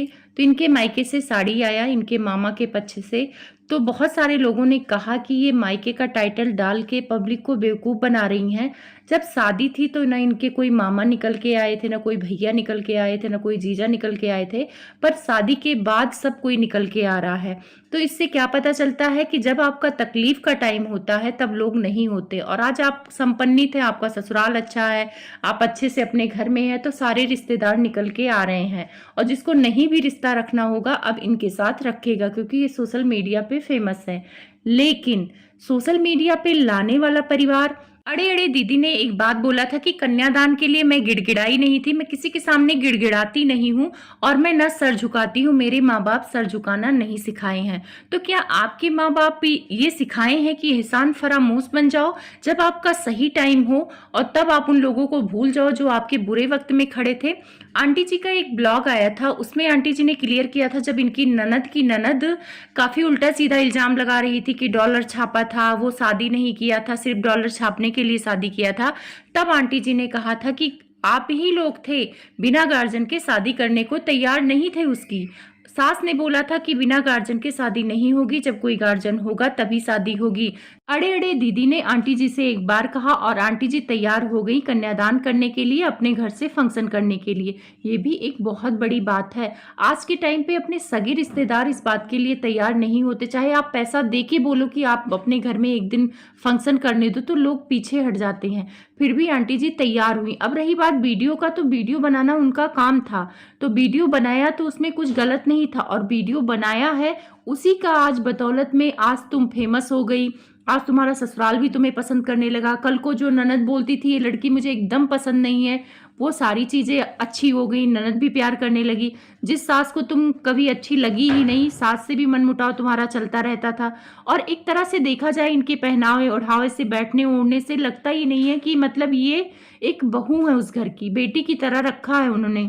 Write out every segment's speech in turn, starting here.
तो इनके मायके से साड़ी आया, इनके मामा के पक्ष से। तो बहुत सारे लोगों ने कहा कि ये मायके का टाइटल डाल के पब्लिक को बेवकूफ़ बना रही हैं। जब शादी थी तो ना इनके कोई मामा निकल के आए थे, ना कोई भैया निकल के आए थे, ना कोई जीजा निकल के आए थे, पर शादी के बाद सब कोई निकल के आ रहा है। तो इससे क्या पता चलता है कि जब आपका तकलीफ का टाइम होता है तब लोग नहीं होते, और आज आप संपन्नित हैं, आपका ससुराल अच्छा है, आप अच्छे से अपने घर में हैं, तो सारे रिश्तेदार निकल के आ रहे हैं। और जिसको नहीं भी रिश्ता रखना होगा अब इनके साथ रखेगा, क्योंकि ये सोशल मीडिया पे फेमस है। लेकिन सोशल मीडिया पे लाने वाला परिवार, अड़े अड़े दीदी ने एक बात बोला था कि कन्यादान के लिए मैं गिड़गिड़ाई नहीं थी, मैं किसी के सामने गिड़गिड़ाती नहीं हूँ और मैं न सर झुकाती हूँ, मेरे माँ बाप सर झुकाना नहीं सिखाए हैं। तो क्या आपके माँ बाप भी ये सिखाए हैं कि एहसान फरामोश बन जाओ जब आपका सही टाइम हो, और तब आप उन लोगों को भूल जाओ जो आपके बुरे वक्त में खड़े थे? आंटी जी का एक ब्लॉग आया था, उसमें आंटी जी ने क्लियर किया था, जब इनकी ननद काफी उल्टा सीधा इल्जाम लगा रही थी कि डॉलर छापा था, वो शादी नहीं किया था, सिर्फ डॉलर छापने के लिए शादी किया था। तब आंटी जी ने कहा था कि आप ही लोग थे बिना गार्जियन के शादी करने को तैयार नहीं थे। उसकी सास ने बोला था कि बिना गार्जियन के शादी नहीं होगी, जब कोई गार्जियन होगा तभी शादी होगी। अड़े अड़े दीदी ने आंटी जी से एक बार कहा और आंटी जी तैयार हो गई कन्यादान करने के लिए, अपने घर से फंक्शन करने के लिए। ये भी एक बहुत बड़ी बात है। आज के टाइम पे अपने सगे रिश्तेदार इस बात के लिए तैयार नहीं होते, चाहे आप पैसा दे के बोलो कि आप अपने घर में एक दिन फंक्शन करने दो, तो लोग पीछे हट जाते हैं। फिर भी आंटी जी तैयार हुई। अब रही बात वीडियो का, तो वीडियो बनाना उनका काम था, तो वीडियो बनाया तो उसमें कुछ गलत नहीं था, और वीडियो बनाया है उसी का आज बदौलत में आज तुम फेमस हो गई, आज तुम्हारा ससुराल भी तुम्हें पसंद करने लगा। कल को जो ननद बोलती थी ये लड़की मुझे एकदम पसंद नहीं है, वो सारी चीज़ें अच्छी हो गई, ननद भी प्यार करने लगी। जिस सास को तुम कभी अच्छी लगी ही नहीं, सास से भी मनमुटाव तुम्हारा चलता रहता था। और एक तरह से देखा जाए इनके पहनावे ओढ़ावे से, बैठने ओढ़ने से लगता ही नहीं है कि मतलब ये एक बहू है उस घर की, बेटी की तरह रखा है उन्होंने।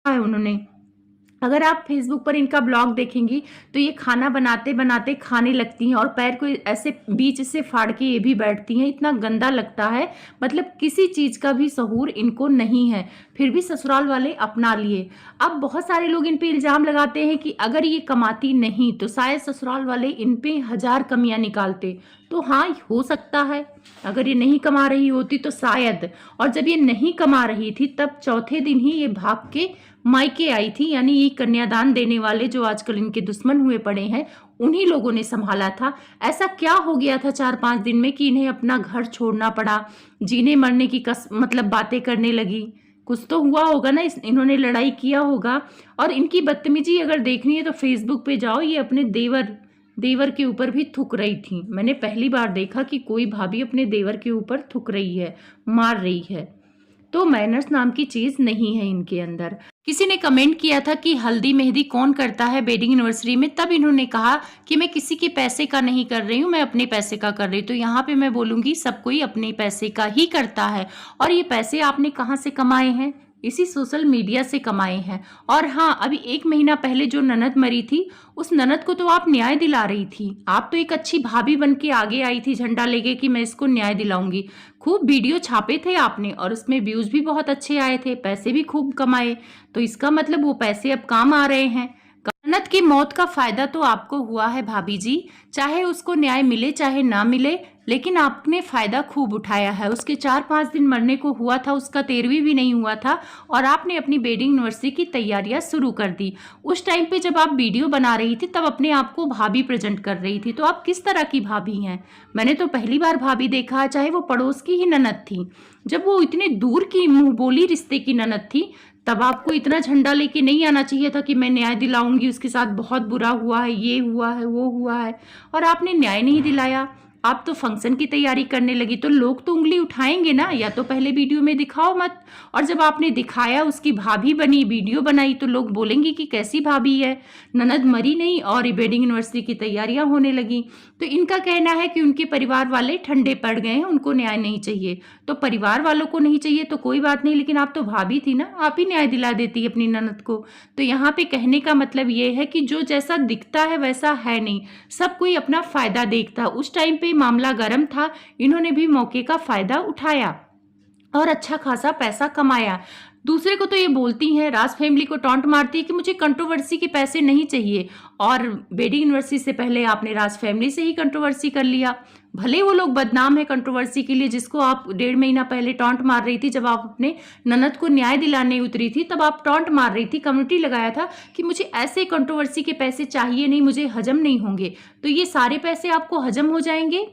है उन्होंने अगर आप फेसबुक पर इनका ब्लॉग देखेंगी तो ये खाना बनाते बनाते खाने लगती हैं, और पैर को ऐसे बीच से फाड़ के ये भी बैठती हैं। इतना गंदा लगता है, मतलब किसी चीज़ का भी सहूर इनको नहीं है, फिर भी ससुराल वाले अपना लिए। अब बहुत सारे लोग इन पे इल्ज़ाम लगाते हैं कि अगर ये कमाती नहीं तो शायद ससुराल वाले इन पे 1000 कमियां निकालते। तो हाँ, हो सकता है अगर ये नहीं कमा रही होती तो शायद। और जब ये नहीं कमा रही थी तब चौथे दिन ही ये भाग के मायके आई थी, यानी ये कन्यादान देने वाले जो आजकल इनके दुश्मन हुए पड़े हैं उन्हीं लोगों ने संभाला था। ऐसा क्या हो गया था 4-5 दिन में कि इन्हें अपना घर छोड़ना पड़ा, जीने मरने की मतलब बातें करने लगी? कुछ तो हुआ होगा ना, इन्होंने लड़ाई किया होगा। और इनकी बदतमीजी अगर देखनी है तो फेसबुक पे जाओ, ये अपने देवर के ऊपर भी थूक रही थी। मैंने पहली बार देखा कि कोई भाभी अपने देवर के ऊपर थूक रही है, मार रही है। तो मैनर्स नाम की चीज नहीं है इनके अंदर। किसी ने कमेंट किया था कि हल्दी मेहंदी कौन करता है वेडिंग एनिवर्सरी में, तब इन्होंने कहा कि मैं किसी के पैसे का नहीं कर रही हूँ, मैं अपने पैसे का कर रही हूँ। तो यहाँ पे मैं बोलूंगी सब कोई अपने पैसे का ही करता है, और ये पैसे आपने कहाँ से कमाए हैं? इसी सोशल मीडिया से कमाए हैं। और हाँ, अभी 1 महीना पहले जो ननद मरी थी उस ननद को तो आप न्याय दिला रही थी, आप तो एक अच्छी भाभी बन के आगे आई थी झंडा लेके कि मैं इसको न्याय दिलाऊंगी। खूब वीडियो छापे थे आपने और उसमें व्यूज भी बहुत अच्छे आए थे, पैसे भी खूब कमाए, तो इसका मतलब वो पैसे अब काम आ रहे हैं। ननद की मौत का फायदा तो आपको हुआ है भाभी जी, चाहे उसको न्याय मिले चाहे ना मिले, लेकिन आपने फायदा खूब उठाया है। उसके 4-5 दिन मरने को हुआ था, उसका 13वीं भी नहीं हुआ था, और आपने अपनी वेडिंग एनिवर्सरी की तैयारियां शुरू कर दी। उस टाइम पे जब आप वीडियो बना रही थी तब अपने आप को भाभी प्रेजेंट कर रही थी, तो आप किस तरह की भाभी हैं? मैंने तो पहली बार भाभी देखा है, चाहे वो पड़ोस की ही ननद थी। जब वो इतने दूर की मुंह बोली रिश्ते की ननद थी तब आपको इतना झंडा लेके नहीं आना चाहिए था कि मैं न्याय दिलाऊंगी, उसके साथ बहुत बुरा हुआ है, ये हुआ है, वो हुआ है, और आपने न्याय नहीं दिलाया। आप तो फंक्शन की तैयारी करने लगी, तो लोग तो उंगली उठाएंगे ना, या तो पहले वीडियो में दिखाओ मत, और जब आपने दिखाया उसकी भाभी बनी, वीडियो बनाई, तो लोग बोलेंगे कि कैसी भाभी है, ननद मरी नहीं और वेडिंग एनिवर्सरी की तैयारियां होने लगी। तो इनका कहना है कि उनके परिवार वाले ठंडे पड़ गए हैं, उनको न्याय नहीं चाहिए। तो परिवार वालों को नहीं चाहिए तो कोई बात नहीं, लेकिन आप तो भाभी थी ना, आप ही न्याय दिला देती अपनी ननद को। तो यहाँ पे कहने का मतलब ये है कि जो जैसा दिखता है वैसा है नहीं, सब कोई अपना फायदा देखता। उस टाइम पे भी मामला गर्म था, इन्होंने भी मौके का फायदा उठाया और अच्छा खासा पैसा कमाया। दूसरे को तो ये बोलती हैं, राज फैमिली को टॉन्ट मारती है कि मुझे कंट्रोवर्सी के पैसे नहीं चाहिए, और बेडी यूनिवर्सिटी से पहले आपने राज फैमिली से ही कंट्रोवर्सी कर लिया। भले वो लोग बदनाम है कंट्रोवर्सी के लिए, जिसको आप 1.5 महीना पहले टॉन्ट मार रही थी, जब आप अपने ननद को न्याय दिलाने उतरी थी तब आप टॉन्ट मार रही थी, कम्युनिटी लगाया था कि मुझे ऐसे कंट्रोवर्सी के पैसे चाहिए नहीं, मुझे हजम नहीं होंगे। तो ये सारे पैसे आपको हजम हो जाएंगे।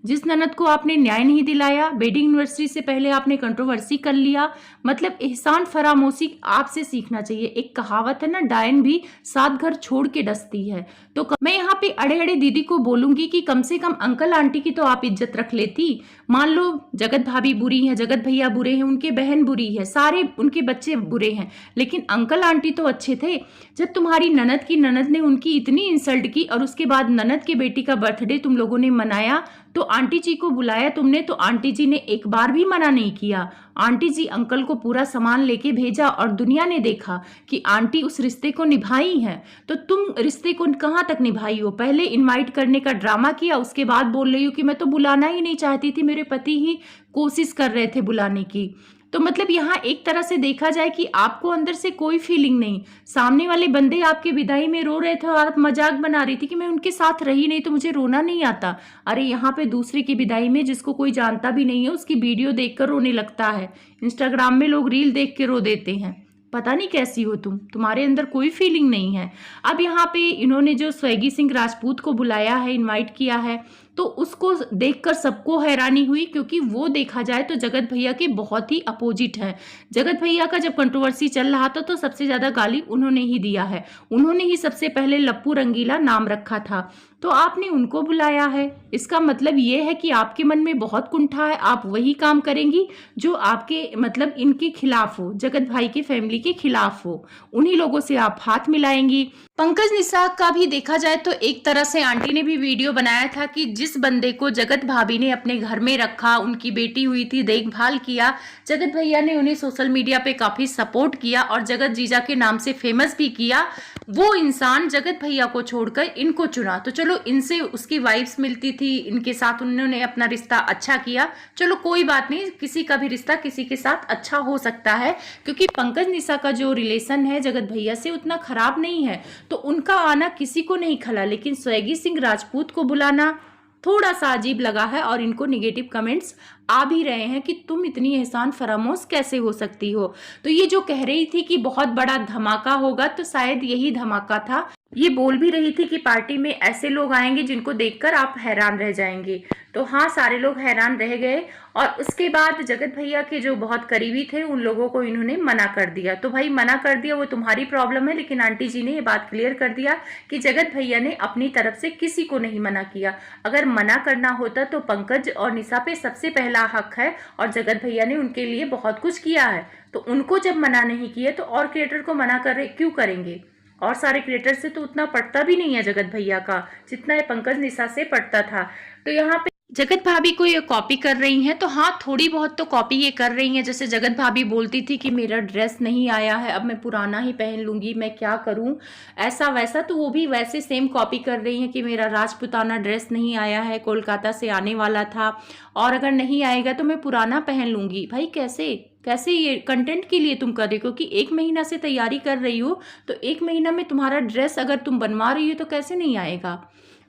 जिस ननद को आपने न्याय नहीं दिलाया, बेडी यूनिवर्सिटी से पहले आपने कंट्रोवर्सी कर लिया। मतलब एहसान फरामोशी आपसे सीखना चाहिए। एक कहावत है ना, डायन भी 7 घर छोड़ के डसती है। तो मैं यहाँ पे अड़े अड़े दीदी को बोलूंगी कि कम से कम अंकल आंटी की तो आप इज्जत रख लेती। मान लो जगत भाभी बुरी है, जगत भैया बुरे हैं, उनके बहन बुरी है, सारे उनके बच्चे बुरे हैं, लेकिन अंकल आंटी तो अच्छे थे। जब तुम्हारी ननद की ननद ने उनकी इतनी इंसल्ट की और उसके बाद ननद के बेटी का बर्थडे तुम लोगों ने मनाया, तो आंटी जी को बुलाया तुमने, तो आंटी जी ने एक बार भी मना नहीं किया। आंटी जी अंकल को पूरा सामान लेके भेजा और दुनिया ने देखा कि आंटी उस रिश्ते को निभाई है। तो तुम रिश्ते को कहाँ तक निभाई हो? पहले इनवाइट करने का ड्रामा किया, उसके बाद बोल रही हो कि मैं तो बुलाना ही नहीं चाहती थी, मेरे पति ही कोशिश कर रहे थे बुलाने की। तो मतलब यहाँ एक तरह से देखा जाए कि आपको अंदर से कोई फीलिंग नहीं। सामने वाले बंदे आपके विदाई में रो रहे थे और आप मजाक बना रही थी कि मैं उनके साथ रही नहीं तो मुझे रोना नहीं आता। अरे यहाँ पे दूसरे की विदाई में, जिसको कोई जानता भी नहीं है, उसकी वीडियो देखकर रोने लगता है। इंस्टाग्राम में लोग रील देख के रो देते हैं। पता नहीं कैसी हो तुम, तुम्हारे अंदर कोई फीलिंग नहीं है। अब यहाँ पे इन्होंने जो स्वैगी सिंह राजपूत को बुलाया है, इनवाइट किया है, तो उसको देखकर सबको हैरानी हुई, क्योंकि वो देखा जाए तो जगत भैया के बहुत ही अपोजिट है। जगत भैया का जब कंट्रोवर्सी चल रहा था तो सबसे ज्यादा गाली उन्होंने ही दिया है, उन्होंने ही सबसे पहले लप्पू रंगीला नाम रखा था, तो आपने उनको बुलाया है। इसका मतलब ये है कि आपके मन में बहुत कुंठा है, आप वही काम करेंगी जो आपके मतलब इनके खिलाफ हो, जगत भाई के फैमिली के खिलाफ हो, उन्हीं लोगों से आप हाथ मिलाएंगी। पंकज निसाक का भी देखा जाए तो एक तरह से आंटी ने भी वीडियो बनाया था कि जिस बंदे को जगत भाभी ने अपने घर में रखा, उनकी बेटी हुई थी, देखभाल किया, जगत भैया ने उन्हें सोशल मीडिया पे काफी सपोर्ट किया और जगत जीजा के नाम से फेमस भी किया, वो इंसान जगत भैया को छोड़कर इनको चुना। तो चलो इनसे उसकी वाइब्स मिलती थी, इनके साथ उन्होंने अपना रिश्ता अच्छा किया, चलो कोई बात नहीं, किसी का भी रिश्ता किसी के साथ अच्छा हो सकता है, क्योंकि पंकज निशा का जो रिलेशन है जगत भैया से उतना खराब नहीं है, तो उनका आना किसी को नहीं खला। लेकिन स्वैगी सिंह राजपूत को बुलाना थोड़ा सा अजीब लगा है और इनको निगेटिव कमेंट्स आ भी रहे हैं कि तुम इतनी एहसान फरामोश कैसे हो सकती हो। तो ये जो कह रही थी कि बहुत बड़ा धमाका होगा, तो शायद यही धमाका था। ये बोल भी रही थी कि पार्टी में ऐसे लोग आएंगे जिनको देखकर आप हैरान रह जाएंगे। तो हाँ, सारे लोग हैरान रह गए और उसके बाद जगत भैया के जो बहुत करीबी थे उन लोगों को इन्होंने मना कर दिया। तो भाई मना कर दिया वो तुम्हारी प्रॉब्लम है, लेकिन आंटी जी ने ये बात क्लियर कर दिया कि जगत भैया ने अपनी तरफ से किसी को नहीं मना किया। अगर मना करना होता तो पंकज और निशा पे सबसे पहला हक है और जगत भैया ने उनके लिए बहुत कुछ किया है, तो उनको जब मना नहीं किए तो और क्रिएटर को मना कर क्यों करेंगे? और सारे क्रिएटर से तो उतना पड़ता भी नहीं है जगत भैया का, जितना ये पंकज निशा से पड़ता था। तो यहाँ पे जगत भाभी को ये कॉपी कर रही हैं, तो हाँ थोड़ी बहुत तो कॉपी ये कर रही हैं। जैसे जगत भाभी बोलती थी कि मेरा ड्रेस नहीं आया है, अब मैं पुराना ही पहन लूंगी, मैं क्या करूं, ऐसा वैसा, तो वो भी वैसे सेम कॉपी कर रही हैं कि मेरा राजपुताना ड्रेस नहीं आया है, कोलकाता से आने वाला था और अगर नहीं आएगा तो मैं पुराना पहन लूंगी। भाई कैसे कैसे ये कंटेंट के लिए तुम कर रही हो? क्योंकि 1 महीना से तैयारी कर रही हो, तो 1 महीना में तुम्हारा ड्रेस अगर तुम बनवा रही हो तो कैसे नहीं आएगा?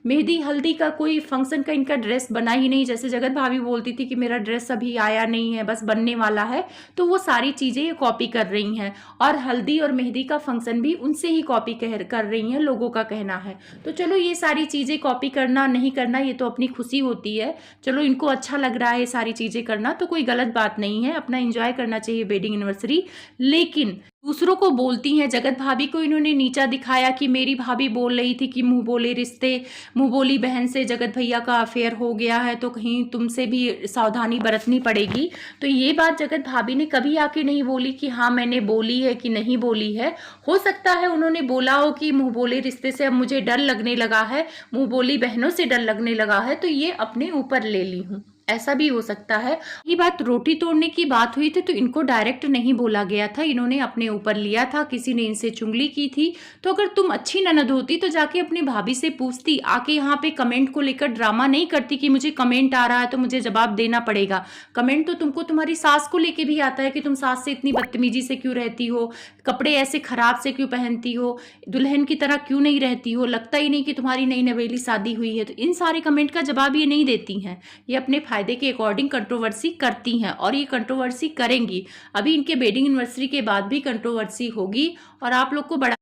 मेहंदी हल्दी का कोई फंक्शन का इनका ड्रेस बना ही नहीं। जैसे जगत भाभी बोलती थी कि मेरा ड्रेस अभी आया नहीं है, बस बनने वाला है, तो वो सारी चीज़ें ये कॉपी कर रही हैं और हल्दी और मेहंदी का फंक्शन भी उनसे ही कॉपी कर रही हैं, लोगों का कहना है। तो चलो ये सारी चीज़ें कॉपी करना नहीं करना ये तो अपनी खुशी होती है, चलो इनको अच्छा लग रहा है ये सारी चीज़ें करना तो कोई गलत बात नहीं है, अपना एंजॉय करना चाहिए वेडिंग एनिवर्सरी। लेकिन दूसरों को बोलती हैं, जगत भाभी को इन्होंने नीचा दिखाया कि मेरी भाभी बोल रही थी कि मुंह बोले रिश्ते, मुंह बोली बहन से जगत भैया का अफेयर हो गया है, तो कहीं तुमसे भी सावधानी बरतनी पड़ेगी। तो ये बात जगत भाभी ने कभी आके नहीं बोली कि हाँ मैंने बोली है कि नहीं बोली है। हो सकता है उन्होंने बोला हो कि मुंह बोले रिश्ते से अब मुझे डर लगने लगा है, मुंह बोली बहनों से डर लगने लगा है, तो ये अपने ऊपर ले ली हूँ। ऐसा भी हो सकता है। ये बात रोटी तोड़ने की बात हुई थी तो इनको डायरेक्ट नहीं बोला गया था, इन्होंने अपने ऊपर लिया था, किसी ने इनसे चुगली की थी। तो अगर तुम अच्छी ननद होती तो जाके अपनी भाभी से पूछती, आके यहाँ पे कमेंट को लेकर ड्रामा नहीं करती कि मुझे कमेंट आ रहा है तो मुझे जवाब देना पड़ेगा। कमेंट तो तुमको तुम्हारी सास को लेके भी आता है कि तुम सास से इतनी बदतमीजी से क्यों रहती हो, कपड़े ऐसे खराब से क्यों पहनती हो, दुल्हन की तरह क्यों नहीं रहती हो, लगता ही नहीं कि तुम्हारी नई नवेली शादी हुई है। तो इन सारे कमेंट का जवाब ये नहीं देती हैं, ये अपने फायदे के अकॉर्डिंग कंट्रोवर्सी करती हैं और ये कंट्रोवर्सी करेंगी। अभी इनके वेडिंग एनिवर्सरी के बाद भी कंट्रोवर्सी होगी और आप लोग को बड़ा